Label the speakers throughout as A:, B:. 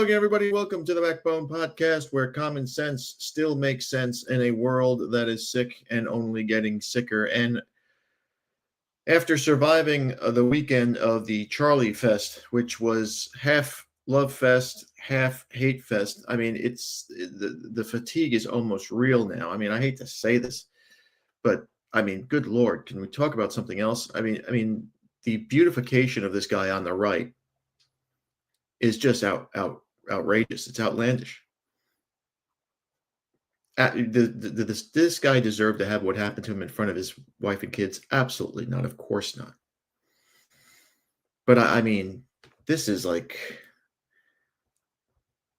A: Hello again, everybody. Welcome to the Backbone Podcast, where common sense still makes sense in a world that is sick and only getting sicker. And after surviving the weekend of the Charlie Fest, which was half love fest, half hate fest, I mean, it's the fatigue is almost real now. I mean, I hate to say this, but I mean, good Lord, can we talk about something else? I mean, the beautification of this guy on the right is just outrageous. It's outlandish. This guy deserved to have what happened to him in front of his wife and kids? Absolutely not. Of course not. But I mean, this is like.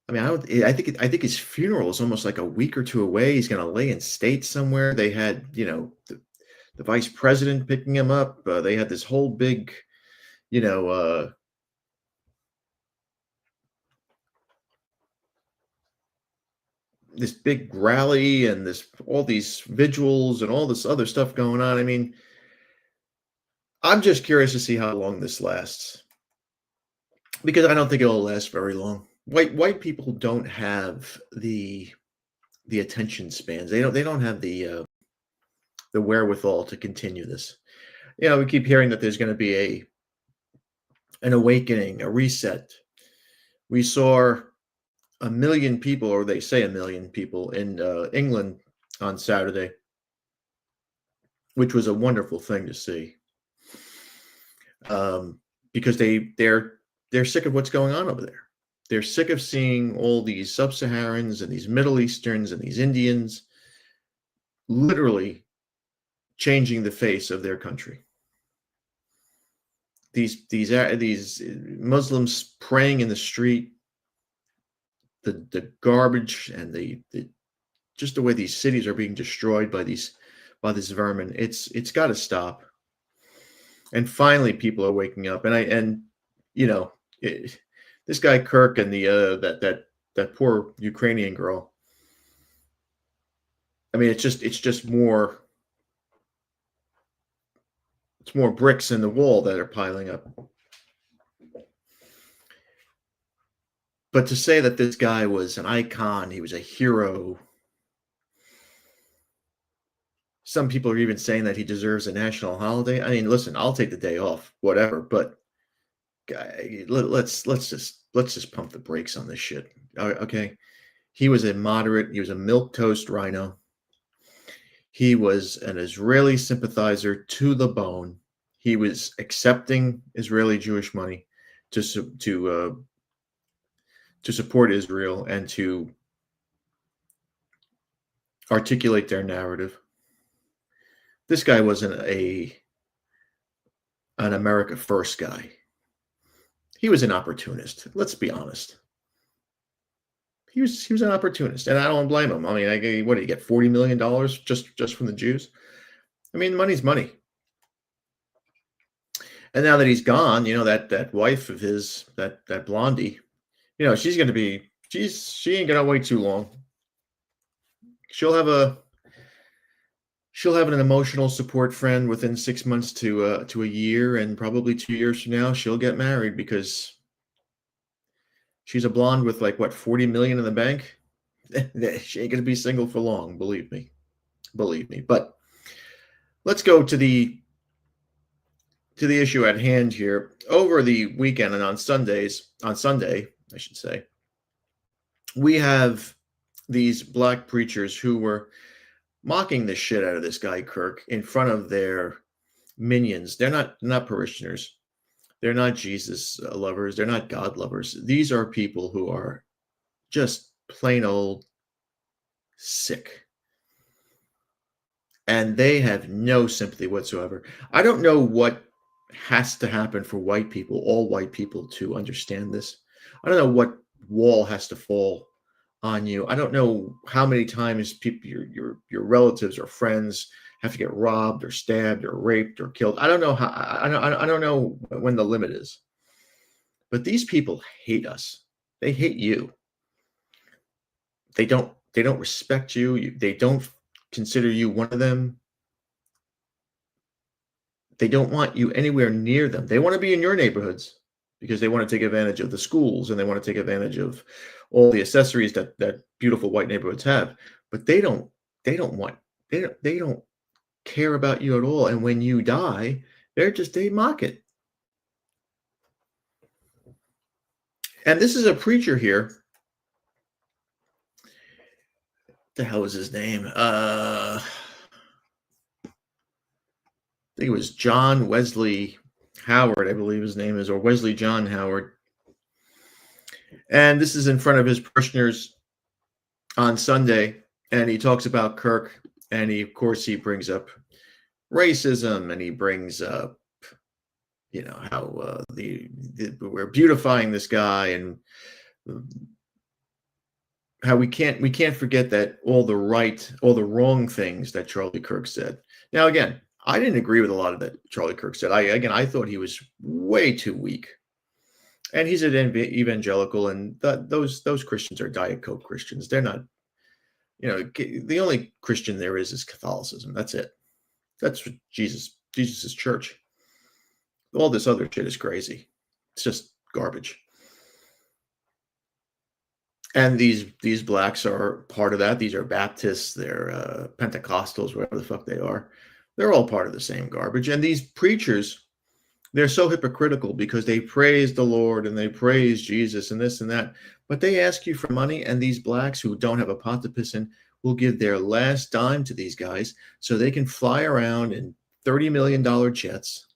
A: I mean, I think his funeral is almost like a week or two away. He's going to lay in state somewhere. They had, the vice president picking him up. They had this whole big, you know, this big rally and all these vigils and all this other stuff going on. I mean, I'm just curious to see how long this lasts, because I don't think it'll last very long. White people don't have the attention spans. They don't have the wherewithal to continue this. We keep hearing that there's going to be an awakening, a reset. We saw 1 million people, or they say 1 million people, in England on Saturday, which was a wonderful thing to see, because they're sick of what's going on over there. They're sick of seeing all these sub-Saharans and these Middle Easterns and these Indians literally changing the face of their country. These Muslims praying in the street, the garbage and the just the way these cities are being destroyed by this vermin. It's got to stop. And finally, people are waking up. This guy Kirk and that poor Ukrainian girl. I mean, it's just more. It's more bricks in the wall that are piling up. But to say that this guy was an icon, he was a hero. Some people are even saying that he deserves a national holiday. I mean, listen, I'll take the day off, whatever. But let's just pump the brakes on this shit. Okay, he was a moderate. He was a milquetoast rhino. He was an Israeli sympathizer to the bone. He was accepting Israeli Jewish money to support Israel and to articulate their narrative. This guy wasn't an America First guy. He was an opportunist. Let's be honest. He was an opportunist, and I don't blame him. I mean, what did he get? $40 million just from the Jews? I mean, money's money. And now that he's gone, that wife of his, that blondie, she ain't gonna wait too long. She'll have an emotional support friend within 6 months to a year, and probably 2 years from now she'll get married, because she's a blonde with 40 million in the bank. She ain't gonna be single for long, believe me. But let's go to the issue at hand here. Over the weekend and on Sunday, I should say, we have these black preachers who were mocking the shit out of this guy Kirk in front of their minions. They're not parishioners. They're not Jesus lovers. They're not God lovers. These are people who are just plain old sick. And they have no sympathy whatsoever. I don't know what has to happen for all white people, to understand this. I don't know what wall has to fall on you. I don't know how many times people, your relatives or friends, have to get robbed or stabbed or raped or killed. I don't know how. I don't know when the limit is. But these people hate us. They hate you. They don't respect you. They don't consider you one of them. They don't want you anywhere near them. They want to be in your neighborhoods. because they want to take advantage of the schools and they want to take advantage of all the accessories that beautiful white neighborhoods have. But they don't care about you at all. And when you die, they mock it. And this is a preacher here. The hell was his name? I think it was John Wesley Howard, I believe his name is, or Wesley John Howard. And this is in front of his parishioners on Sunday, and he talks about Kirk, and of course he brings up racism, and he brings up, how we're beautifying this guy, and how we can't forget that all the wrong things that Charlie Kirk said. Now, again, I didn't agree with a lot of that Charlie Kirk said. I thought he was way too weak. And he's an evangelical, and those Christians are Diet Coke Christians. They're not, the only Christian there is Catholicism. That's it. That's Jesus's church. All this other shit is crazy. It's just garbage. And these blacks are part of that. These are Baptists. They're Pentecostals, whatever the fuck they are. They're all part of the same garbage. And these preachers, they're so hypocritical because they praise the Lord and they praise Jesus and this and that, but they ask you for money, and these blacks who don't have a pot to piss in will give their last dime to these guys so they can fly around in $30 million jets,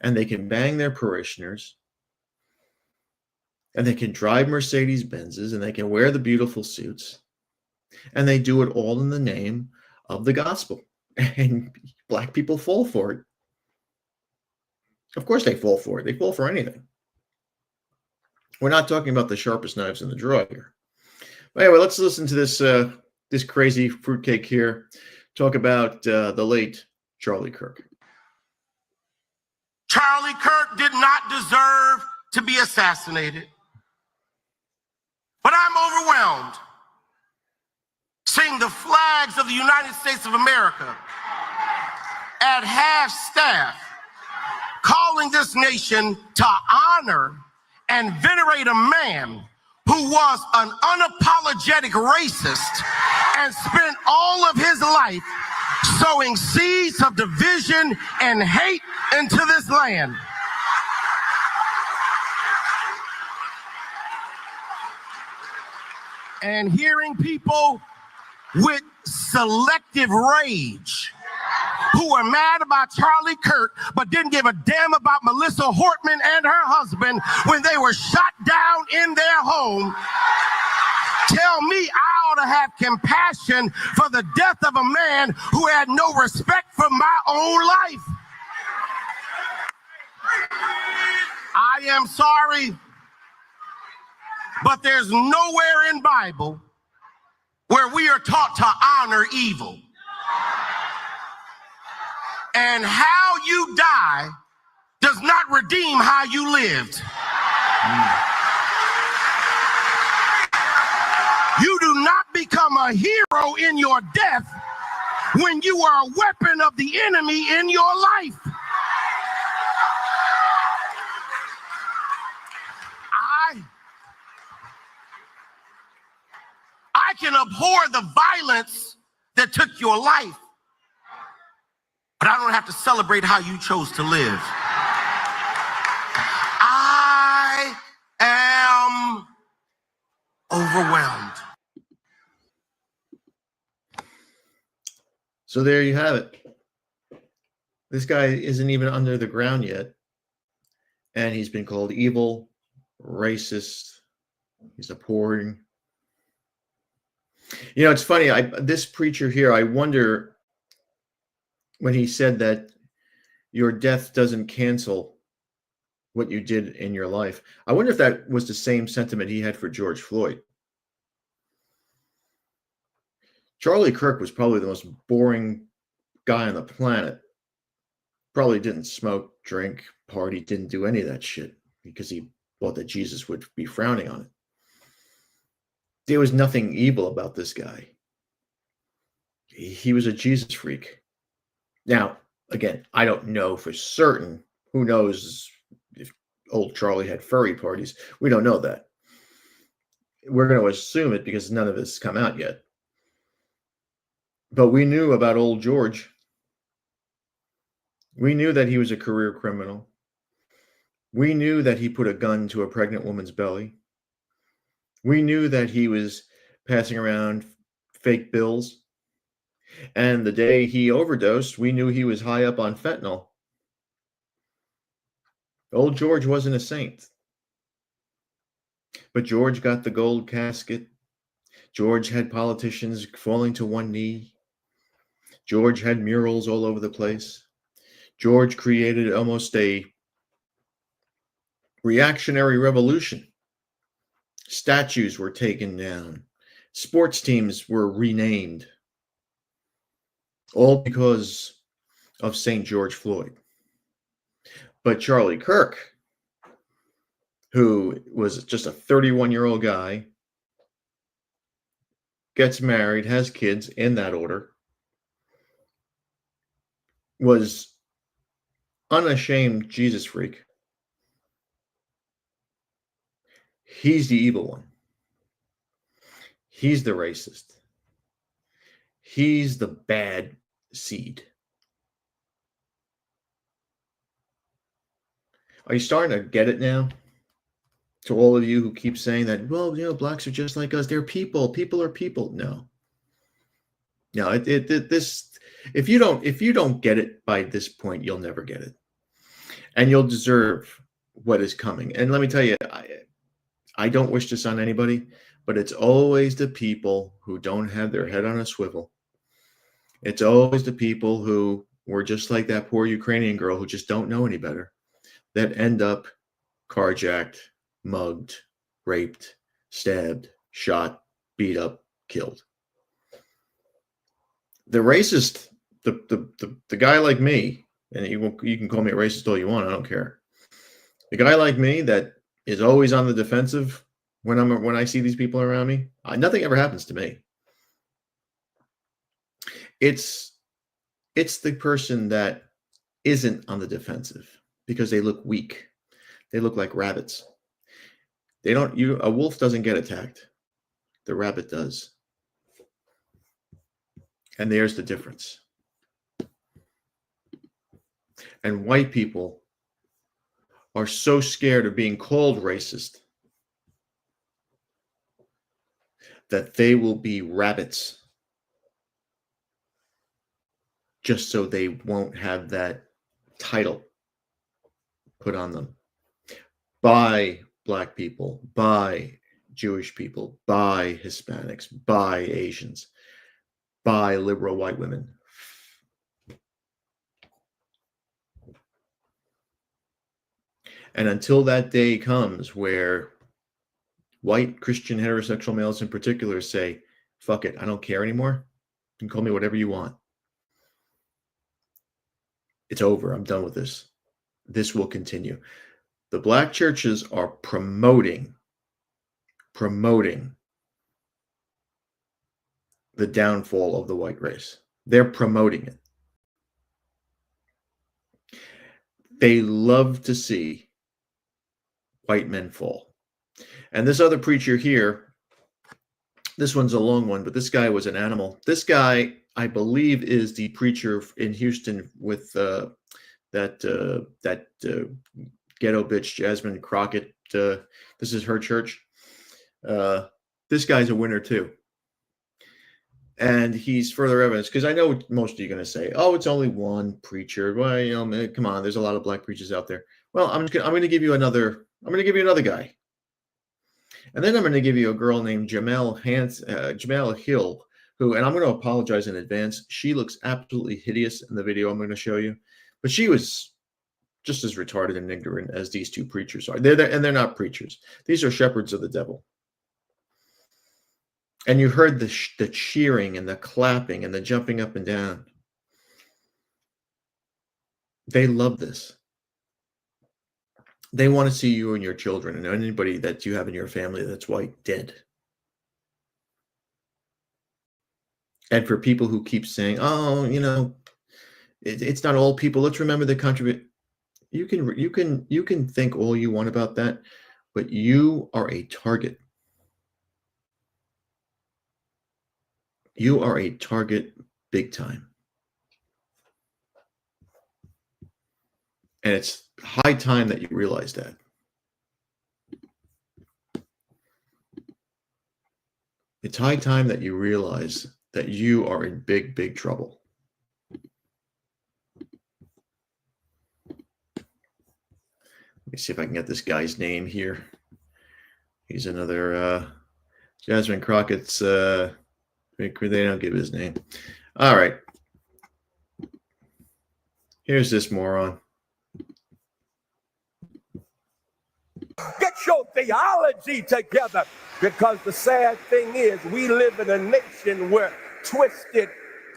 A: and they can bang their parishioners, and they can drive Mercedes Benzes, and they can wear the beautiful suits, and they do it all in the name of the gospel. And black people fall for it. Of course they fall for it. They fall for anything. We're not talking about the sharpest knives in the drawer here. But anyway, let's listen to this crazy fruitcake here talk about the late Charlie Kirk.
B: Charlie Kirk did not deserve to be assassinated. But I'm overwhelmed seeing the flags of the United States of America at half staff, calling this nation to honor and venerate a man who was an unapologetic racist and spent all of his life sowing seeds of division and hate into this land. And hearing people with selective rage who were mad about Charlie Kirk but didn't give a damn about Melissa Hortman and her husband when they were shot down in their home, tell me I ought to have compassion for the death of a man who had no respect for my own life. I am sorry, but there's nowhere in Bible where we are taught to honor evil. And how you die does not redeem how you lived. You do not become a hero in your death when you are a weapon of the enemy in your life. I can abhor the violence that took your life, but I don't have to celebrate how you chose to live. I am overwhelmed.
A: So there you have it. This guy isn't even under the ground yet, and he's been called evil, racist. He's abhorring. It's funny. This preacher here, I wonder, when he said that your death doesn't cancel what you did in your life, I wonder if that was the same sentiment he had for George Floyd. Charlie Kirk was probably the most boring guy on the planet. Probably didn't smoke, drink, party, didn't do any of that shit because he thought that Jesus would be frowning on it. There was nothing evil about this guy. He was a Jesus freak. Now, again, I don't know for certain. Who knows if old Charlie had furry parties. We don't know that. We're going to assume it because none of this has come out yet. But we knew about old George. We knew that he was a career criminal. We knew that he put a gun to a pregnant woman's belly. We knew that he was passing around fake bills. And the day he overdosed, we knew he was high up on fentanyl. Old George wasn't a saint. But George got the gold casket. George had politicians falling to one knee. George had murals all over the place. George created almost a reactionary revolution. Statues were taken down. Sports teams were renamed. All because of St. George Floyd. But Charlie Kirk, who was just a 31-year-old guy, gets married, has kids in that order, was unashamed Jesus freak. He's the evil one. He's the racist. He's the bad seed. Are you starting to get it now? To all of you who keep saying that, well, blacks are just like us. They're people. People are people. No. If you don't get it by this point, you'll never get it. And you'll deserve what is coming. And let me tell you, I don't wish this on anybody, but it's always the people who don't have their head on a swivel. It's always the people who were just like that poor Ukrainian girl who just don't know any better that end up carjacked, mugged, raped, stabbed, shot, beat up, killed. The racist, the guy like me, and you can call me a racist all you want, I don't care. The guy like me that is always on the defensive when I see these people around me, nothing ever happens to me. It's the person that isn't on the defensive because they look weak. They look like rabbits. A wolf doesn't get attacked. The rabbit does. And there's the difference. And white people are so scared of being called racist that they will be rabbits just so they won't have that title put on them by black people, by Jewish people, by Hispanics, by Asians, by liberal white women. And until that day comes where white Christian heterosexual males in particular say, fuck it, I don't care anymore. You can call me whatever you want. It's over. I'm done with this. This will continue. The black churches are promoting the downfall of the white race. They're promoting it. They love to see white men fall. And this other preacher here, this one's a long one, but this guy was an animal. This guy, I believe, is the preacher in Houston with that ghetto bitch Jasmine Crockett. This is her church. This guy's a winner too. And he's further evidence, because I know most of you are going to say, "Oh, it's only one preacher." Well, man, come on, there's a lot of black preachers out there. Well, I'm going to give you another guy, and then I'm going to give you a girl named Jamel Hill, who, and I'm going to apologize in advance. She looks absolutely hideous in the video I'm going to show you, but she was just as retarded and ignorant as these two preachers are. They're not preachers. These are shepherds of the devil. And you heard the cheering and the clapping and the jumping up and down. They love this. They want to see you and your children and anybody that you have in your family that's white dead. And for people who keep saying, "Oh, it's not all people," let's remember the You can think all you want about that, but you are a target. You are a target big time. And it's high time that you realize that. It's high time that you realize that you are in big, big trouble. Let me see if I can get this guy's name here. He's another Jasmine Crockett's. They don't give his name. All right. Here's this moron.
C: Get your theology together, because the sad thing is we live in a nation where twisted,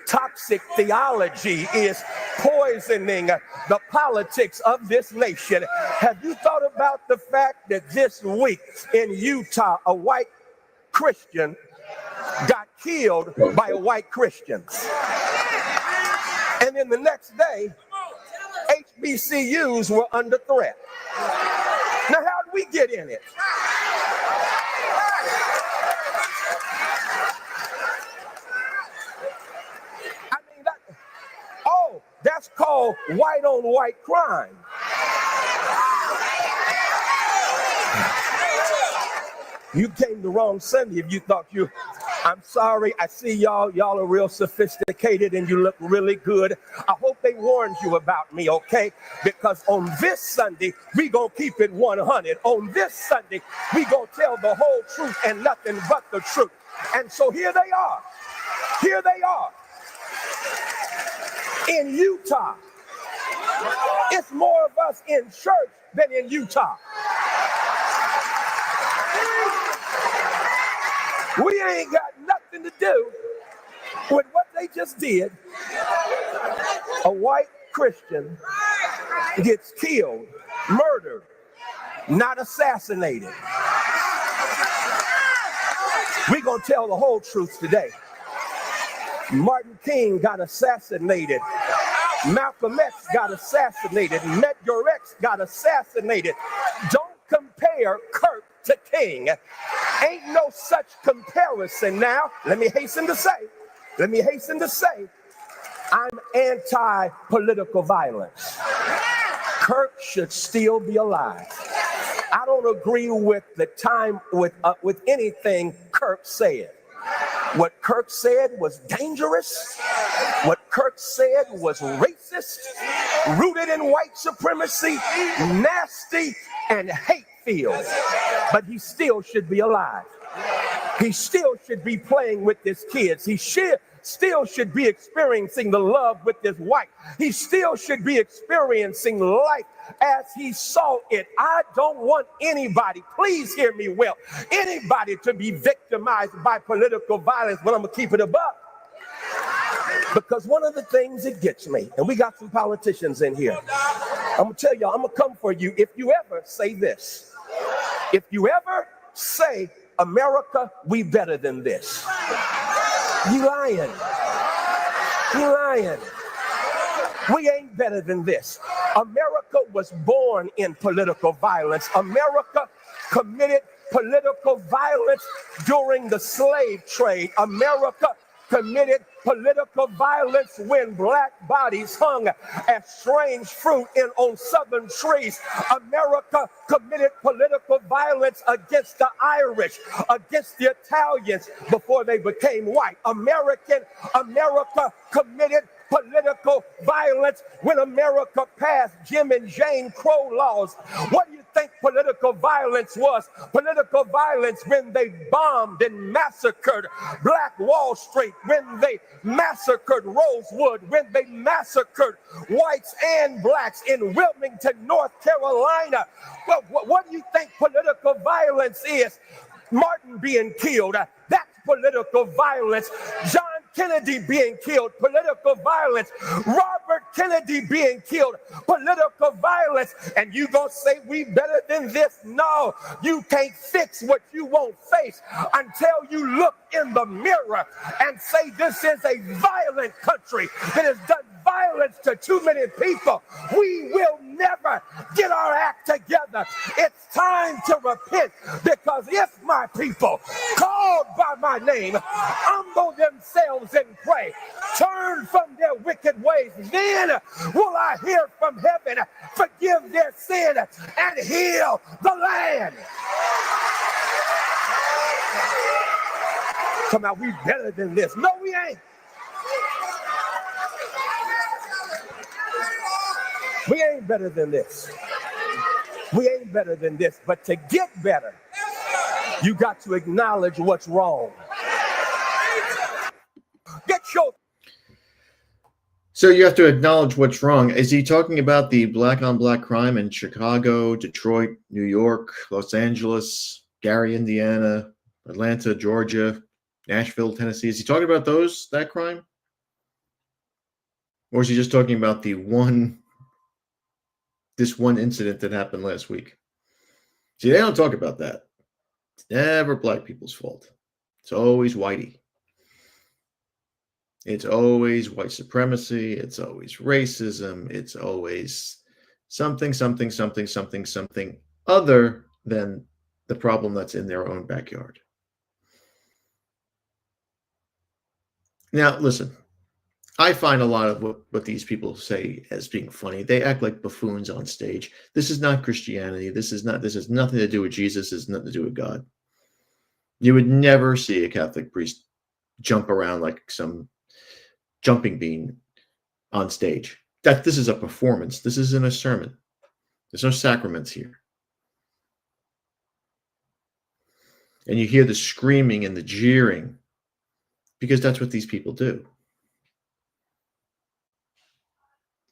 C: toxic theology is poisoning the politics of this nation. Have you thought about the fact that this week in Utah, a white Christian got killed by a white Christian? And then the next day, HBCUs were under threat. Now, how did we get in it? I mean, that's called white on white crime. You came the wrong Sunday if you thought I'm sorry, I see y'all are real sophisticated and you look really good. I hope they warned you about me, okay? Because on this Sunday, we gonna keep it 100. On this Sunday, we gonna tell the whole truth and nothing but the truth. And so here they are. Here they are. In Utah. It's more of us in church than in Utah. We ain't got nothing to do with what they just did. A white Christian gets killed, murdered, not assassinated. We're going to tell the whole truth today. Martin King got assassinated. Malcolm X got assassinated. Medgar X got assassinated. Don't compare Kirk to King. Ain't no such comparison. Now, let me hasten to say, I'm anti-political violence. Kirk should still be alive. I don't agree with with anything Kirk said. What Kirk said was dangerous. What Kirk said was racist, rooted in white supremacy, nasty, and hate-filled. But he still should be alive. He still should be playing with his kids. He still should be experiencing the love with his wife. He still should be experiencing life as he saw it. I don't want anybody, please hear me well, anybody to be victimized by political violence, but I'm going to keep it above. Because one of the things that gets me, and we got some politicians in here, I'm going to tell y'all, I'm going to come for you if you ever say this. If you ever say, America, we better than this. You lying. You lying. We ain't better than this. America was born in political violence. America committed political violence during the slave trade. America committed political violence when black bodies hung as strange fruit on southern trees. America committed political violence against the Irish, against the Italians before they became white. America committed political violence when America passed Jim and Jane Crow laws. What do you think political violence was? Political violence when they bombed and massacred Black Wall Street, when they massacred Rosewood, when they massacred whites and blacks in Wilmington, North Carolina. Well, what do you think political violence is? Martin being killed, that's political violence. John Kennedy being killed, political violence. Robert Kennedy being killed, political violence. And you gonna say we better than this? No, you can't fix what you won't face until you look in the mirror and say this is a violent country that has done violence violence to too many people, we will never get our act together. It's time to repent, because if my people called by my name humble themselves and pray, turn from their wicked ways, then will I hear from heaven, forgive their sin, and heal the land. Come on, we better than this. No, we ain't. We ain't better than this. We ain't better than this. But to get better, you got to acknowledge what's wrong. Get your...
A: So you have to acknowledge what's wrong. Is he talking about the black on black crime in Chicago, Detroit, New York, Los Angeles, Gary, Indiana, Atlanta, Georgia, Nashville, Tennessee? Is he talking about that crime? Or is he just talking about this one incident that happened last week? See, they don't talk about that. It's never black people's fault. It's always whitey. It's always white supremacy. It's always racism. It's always something other than the problem that's in their own backyard. Now, listen, I find a lot of what these people say as being funny. They act like buffoons on stage. This is not Christianity. This has nothing to do with Jesus. This has nothing to do with God. You would never see a Catholic priest jump around like some jumping bean on stage. This is a performance. This isn't a sermon. There's no sacraments here. And you hear the screaming and the jeering because that's what these people do.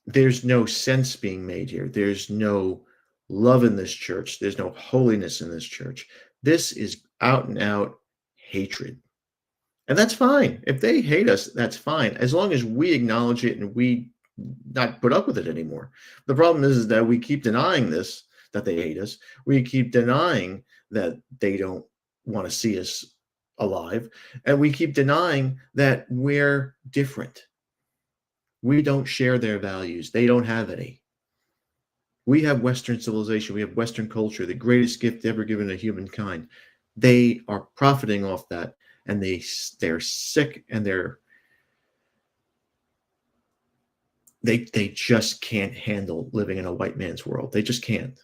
A: There's no sense being made here. There's no love in this church. There's no holiness in this church. This is out and out hatred. And that's fine. If they hate us, that's fine, as long as we acknowledge it and we not put up with it anymore. The problem is that we keep denying this, that they hate us. We keep denying that they don't want to see us alive. And we keep denying that we're different. We don't share their values. They don't have any. We have Western civilization. We have Western culture, the greatest gift ever given to humankind. They are profiting off that, and they're sick, and they just can't handle living in a white man's world. They just can't.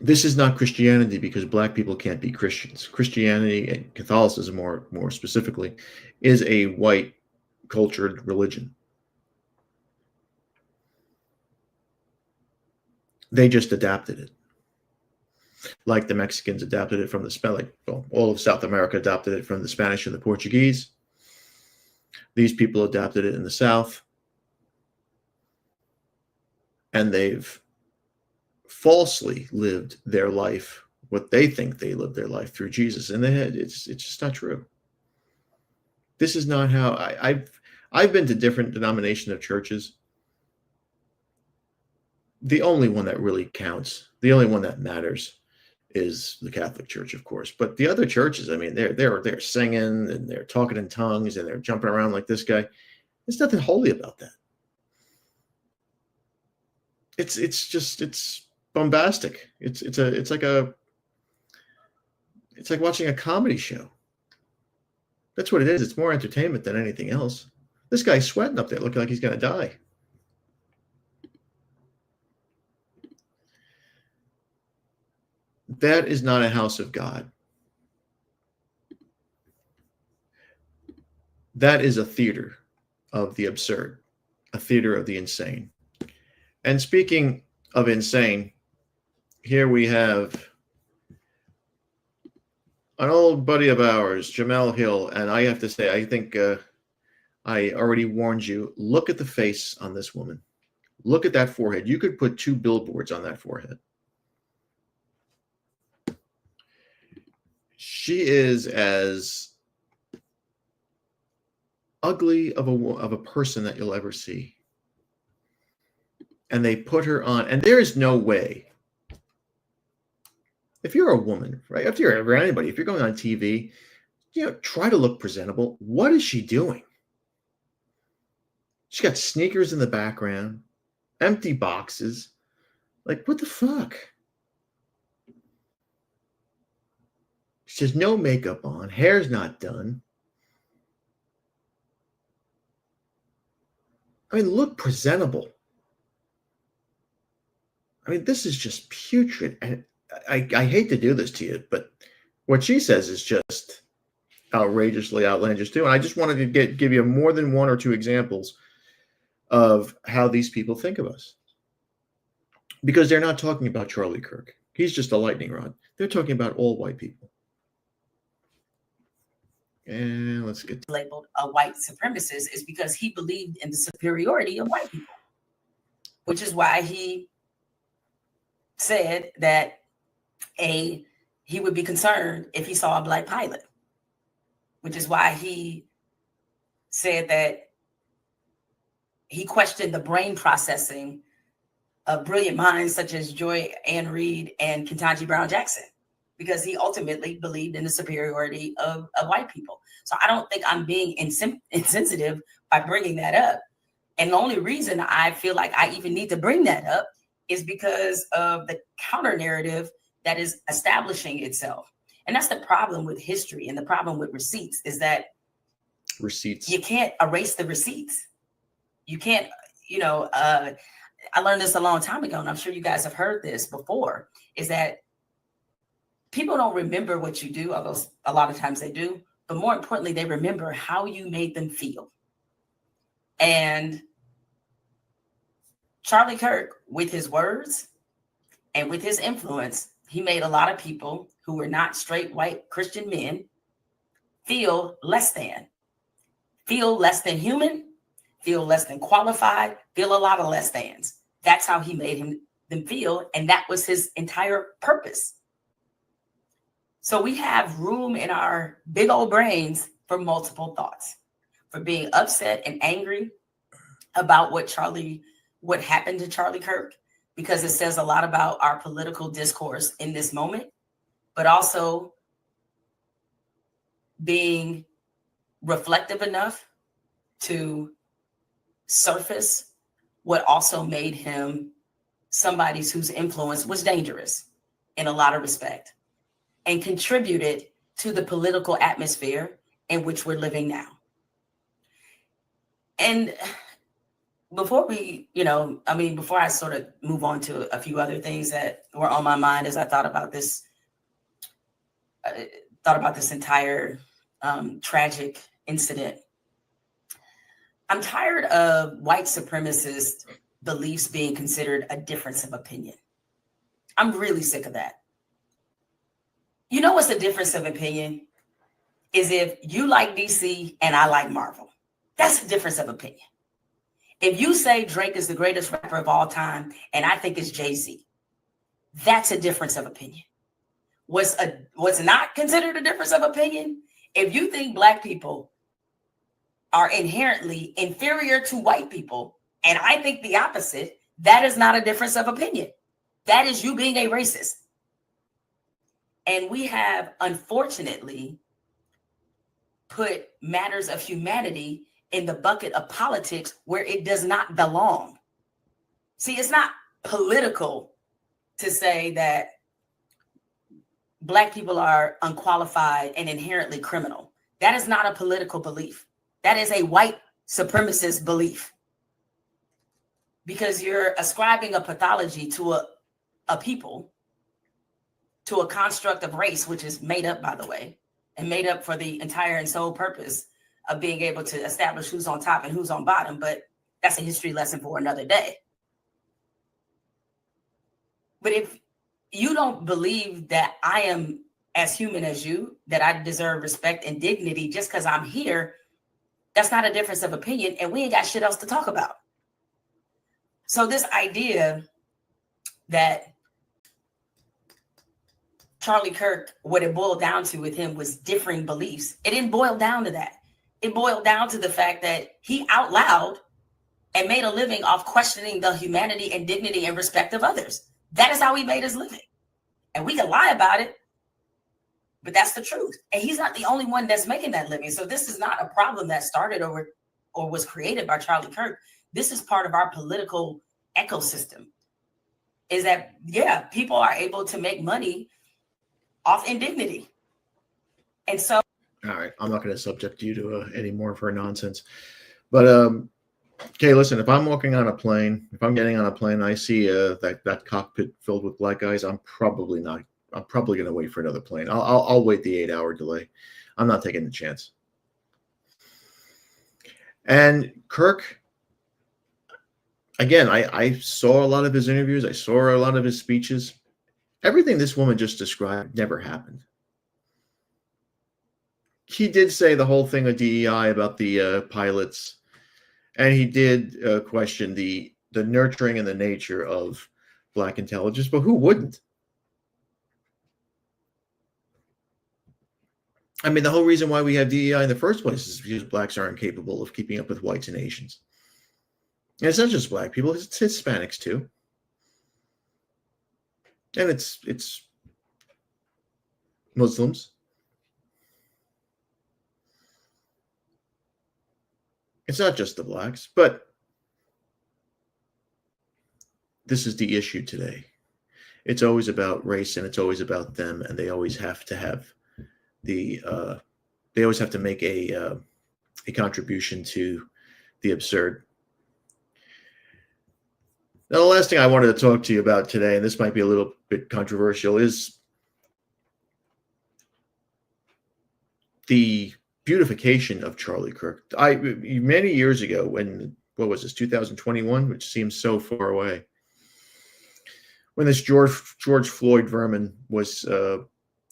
A: This is not Christianity because black people can't be Christians. Christianity, and Catholicism more specifically, is a white cultured religion. They just adapted it. Like the Mexicans adapted it from the Spanish, all of South America adopted it from the Spanish and the Portuguese. These people adapted it in the South. And they've falsely lived their life, what they think they lived their life through Jesus. And it's just not true. This is not how I've been to different denominations of churches. The only one that really counts, the only one that matters, is the Catholic Church, of course. But the other churches, I mean, they're singing and they're talking in tongues and they're jumping around like this guy. There's nothing holy about that. It's bombastic. It's like watching a comedy show. That's what it is. It's more entertainment than anything else. This guy's sweating up there, looking like he's going to die. That is not a house of God. That is a theater of the absurd, a theater of the insane. And speaking of insane, here we have an old buddy of ours, Jamel Hill, and I have to say, I think I already warned you, look at the face on this woman. Look at that forehead. You could put 2 billboards on that forehead. She is as ugly of a person that you'll ever see. And they put her on, and there is no way. If you're a woman, right? If you're anybody, if you're going on TV, try to look presentable. What is she doing? She's got sneakers in the background, empty boxes. Like, what the fuck? She has no makeup on, hair's not done. I mean, look presentable. I mean, this is just putrid. And I hate to do this to you, but what she says is just outrageously outlandish too. And I just wanted to give you more than one or two examples of how these people think of us. Because they're not talking about Charlie Kirk. He's just a lightning rod. They're talking about all white people. And let's get
D: labeled a white supremacist is because he believed in the superiority of white people, which is why he said that he would be concerned if he saw a black pilot, which is why he said that he questioned the brain processing of brilliant minds such as Joy Ann Reid and Ketanji Brown Jackson, because he ultimately believed in the superiority of white people. So I don't think I'm being insensitive by bringing that up. And the only reason I feel like I even need to bring that up is because of the counter narrative that is establishing itself. And that's the problem with history and the problem with receipts is that you can't erase the receipts. You can't, I learned this a long time ago, and I'm sure you guys have heard this before, is that people don't remember what you do, although a lot of times they do, but more importantly, they remember how you made them feel. And Charlie Kirk, with his words and with his influence, he made a lot of people who were not straight white Christian men feel less than human, feel less than qualified, feel a lot of less thans. That's how he made them feel. And that was his entire purpose. So we have room in our big old brains for multiple thoughts, for being upset and angry about what happened to Charlie Kirk, because it says a lot about our political discourse in this moment, but also being reflective enough to surface what also made him somebody whose influence was dangerous in a lot of respect and contributed to the political atmosphere in which we're living now. And before before I sort of move on to a few other things that were on my mind as I thought about this entire tragic incident, I'm tired of white supremacist beliefs being considered a difference of opinion. I'm really sick of that. You know what's the difference of opinion? Is if you like DC and I like Marvel. That's a difference of opinion. If you say Drake is the greatest rapper of all time and I think it's Jay-Z, that's a difference of opinion. What's not considered a difference of opinion? If you think black people are inherently inferior to white people, and I think the opposite, that is not a difference of opinion. That is you being a racist. And we have, unfortunately, put matters of humanity in the bucket of politics where it does not belong. See, it's not political to say that black people are unqualified and inherently criminal. That is not a political belief. That is a white supremacist belief. Because you're ascribing a pathology to a people, to a construct of race, which is made up, by the way, and made up for the entire and sole purpose of being able to establish who's on top and who's on bottom. But that's a history lesson for another day. But if you don't believe that I am as human as you, that I deserve respect and dignity just because I'm here, that's not a difference of opinion, and we ain't got shit else to talk about. So this idea that Charlie Kirk, what it boiled down to with him was differing beliefs. It didn't boil down to that. It boiled down to the fact that he out loud and made a living off questioning the humanity and dignity and respect of others. That is how he made his living. And we can lie about it, But that's the truth. And he's not the only one that's making that living. So this is not a problem that started or was created by Charlie Kirk. This is part of our political ecosystem. Is that, yeah, people are able to make money off indignity. And so.
A: All right, I'm not going to subject you to any more of her nonsense. But, okay, listen, if I'm walking on a plane, if I'm getting on a plane, and I see that cockpit filled with black guys, I'm probably going to wait for another plane. I'll wait the 8-hour delay. I'm not taking the chance. And Kirk, again, I saw a lot of his interviews. I saw a lot of his speeches. Everything this woman just described never happened. He did say the whole thing of DEI about the pilots, and he did question the nurturing and the nature of black intelligence, but who wouldn't? I mean, the whole reason why we have DEI in the first place is because blacks aren't capable of keeping up with whites and Asians. And it's not just black people, it's Hispanics too. And it's Muslims. It's not just the blacks, but this is the issue today. It's always about race and it's always about them, and they always have to have they always have to make a contribution to the absurd. Now, the last thing I wanted to talk to you about today, and this might be a little bit controversial, is the beautification of Charlie Kirk. Many years ago, when, what was this, 2021, which seems so far away, when this George Floyd vermin was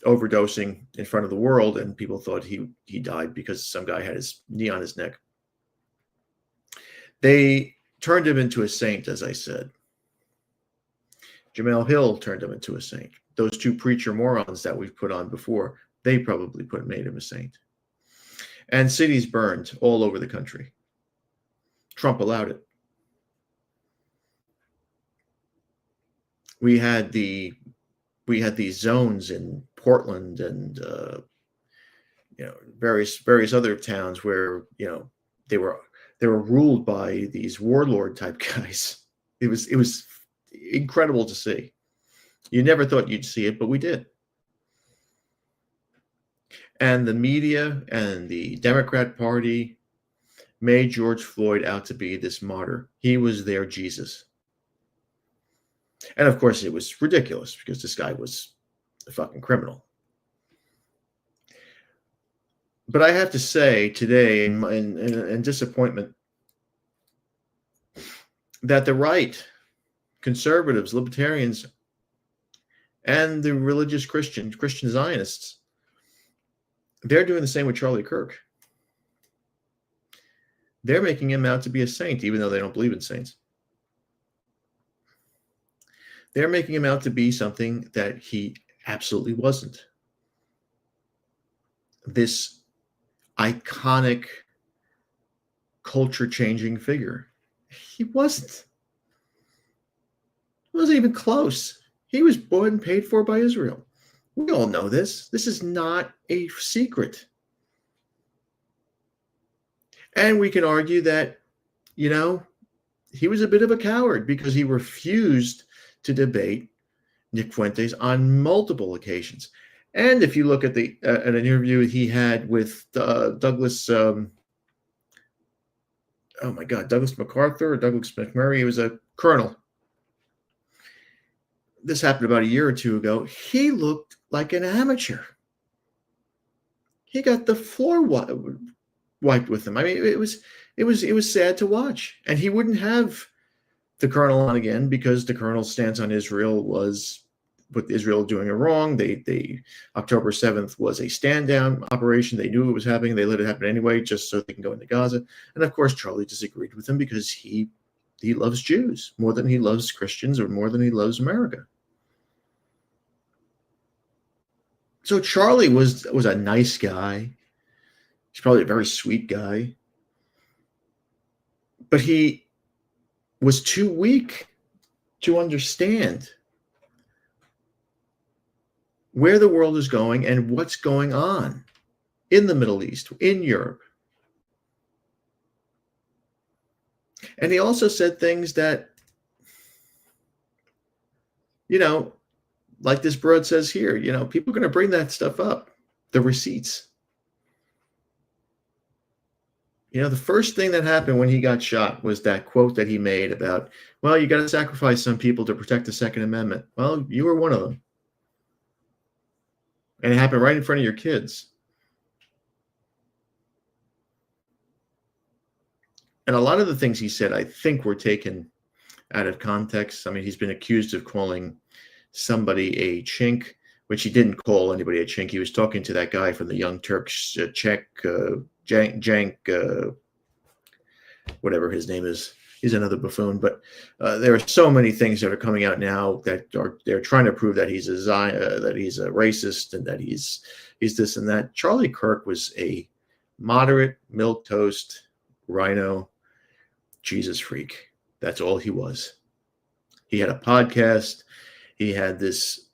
A: overdosing in front of the world, and people thought he died because some guy had his knee on his neck. They turned him into a saint, as I said. Jamel Hill turned him into a saint. Those two preacher morons that we've put on before, they probably made him a saint. And cities burned all over the country. Trump allowed it. We had these zones in Portland and various other towns where they were ruled by these warlord type guys. It was incredible to see. You never thought you'd see it, but we did. And the media and the Democrat Party made George Floyd out to be this martyr. He was their Jesus. And of course, it was ridiculous because this guy was a fucking criminal. But I have to say today, in disappointment, that the right, conservatives, libertarians, and the religious Christian Zionists, they're doing the same with Charlie Kirk. They're making him out to be a saint, even though they don't believe in saints. They're making him out to be something that he absolutely wasn't. This iconic, culture-changing figure. He wasn't. He wasn't even close. He was bought and paid for by Israel. We all know this. This is not a secret. And we can argue that, he was a bit of a coward because he refused to debate Nick Fuentes on multiple occasions. And if you look at an interview he had with Douglas, Douglas MacArthur or Douglas McMurray, he was a colonel. This happened about a year or two ago. He looked like an amateur. He got the floor wiped with him. I mean, it was sad to watch. And he wouldn't have the colonel on again because the colonel's stance on Israel was with Israel doing it wrong. They October 7th was a stand down operation. They knew it was happening. They let it happen anyway, just so they can go into Gaza. And of course, Charlie disagreed with him because he loves Jews more than he loves Christians or more than he loves America. So Charlie was a nice guy. He's probably a very sweet guy. But he was too weak to understand where the world is going and what's going on in the Middle East, in Europe. And he also said things that, like this broad says here, people are going to bring that stuff up, the receipts. The first thing that happened when he got shot was that quote that he made about, well, you got to sacrifice some people to protect the Second Amendment. Well, you were one of them. And it happened right in front of your kids. And a lot of the things he said, I think, were taken out of context. I mean, he's been accused of calling somebody a chink, which he didn't call anybody a chink. He was talking to that guy from the Young Turks, Czech, Jank, whatever his name is. He's another buffoon. But there are so many things that are coming out now that they're trying to prove that he's a racist and that he's this and that. Charlie Kirk was a moderate, milquetoast, rhino, Jesus freak. That's all he was. He had a podcast. He had this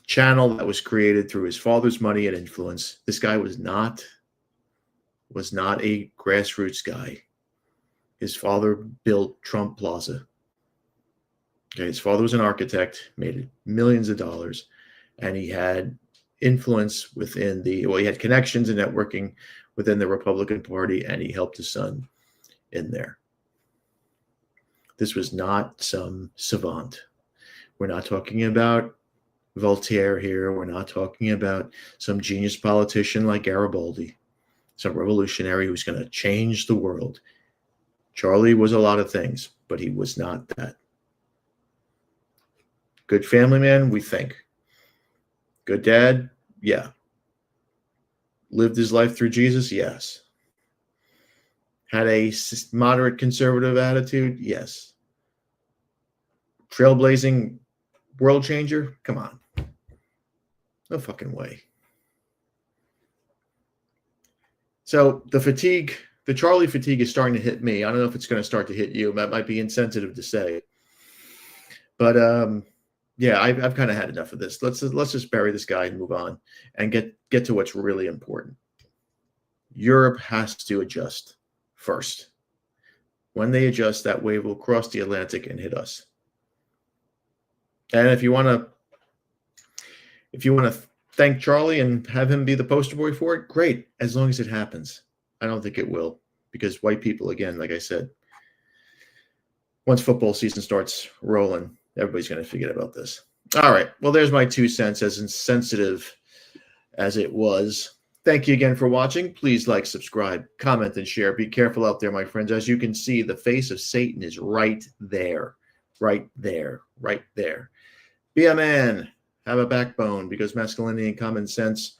A: channel that was created through his father's money and influence. This guy was not a grassroots guy. His father built Trump Plaza. Okay, his father was an architect, made millions of dollars, and he had influence within he had connections and networking within the Republican Party, and he helped his son in there. This was not some savant. We're not talking about Voltaire here. We're not talking about some genius politician like Garibaldi, some revolutionary who's going to change the world. Charlie was a lot of things, but he was not that. Good family man, we think. Good dad, yeah. Lived his life through Jesus, yes. Had a moderate conservative attitude, yes. Trailblazing world changer, come on. No fucking way. So the Charlie fatigue is starting to hit me. I don't know if it's going to start to hit you. That might be insensitive to say. But yeah, I've kind of had enough of this. Let's just bury this guy and move on and get to what's really important. Europe has to adjust first. When they adjust, that wave will cross the Atlantic and hit us. And if you want to thank Charlie and have him be the poster boy for it, great, as long as it happens. I don't think it will, because white people, again, like I said, once football season starts rolling, everybody's going to forget about this. All right. Well, there's my 2 cents, as insensitive as it was. Thank you again for watching. Please like, subscribe, comment, and share. Be careful out there, my friends. As you can see, the face of Satan is right there, right there, right there. Be a man. Have a backbone, because masculinity and common sense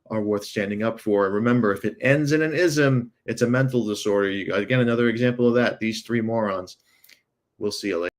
A: are worth standing up for. And remember, if it ends in an ism, it's a mental disorder. Again, another example of that. These 3 morons. We'll see you later.